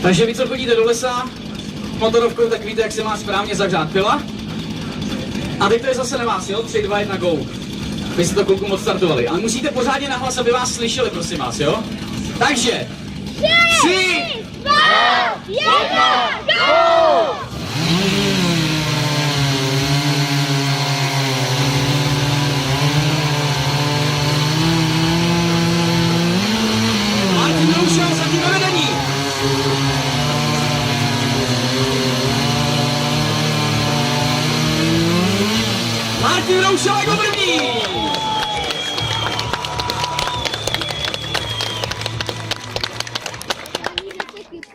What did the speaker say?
Takže vy, co chodíte do lesa motorovkou, tak víte, jak se má správně zahřát pila. A teď to je zase na vás, jo? 3, 2, 1, go. Vy jste to kluku moc startovali, ale musíte pořádně nahlas, aby vás slyšeli, prosím vás, jo? Takže 3, 2, 1, go! Martin Roušel zatím ve vedení. Martin Roušel jako první. Ani 10 tisíc.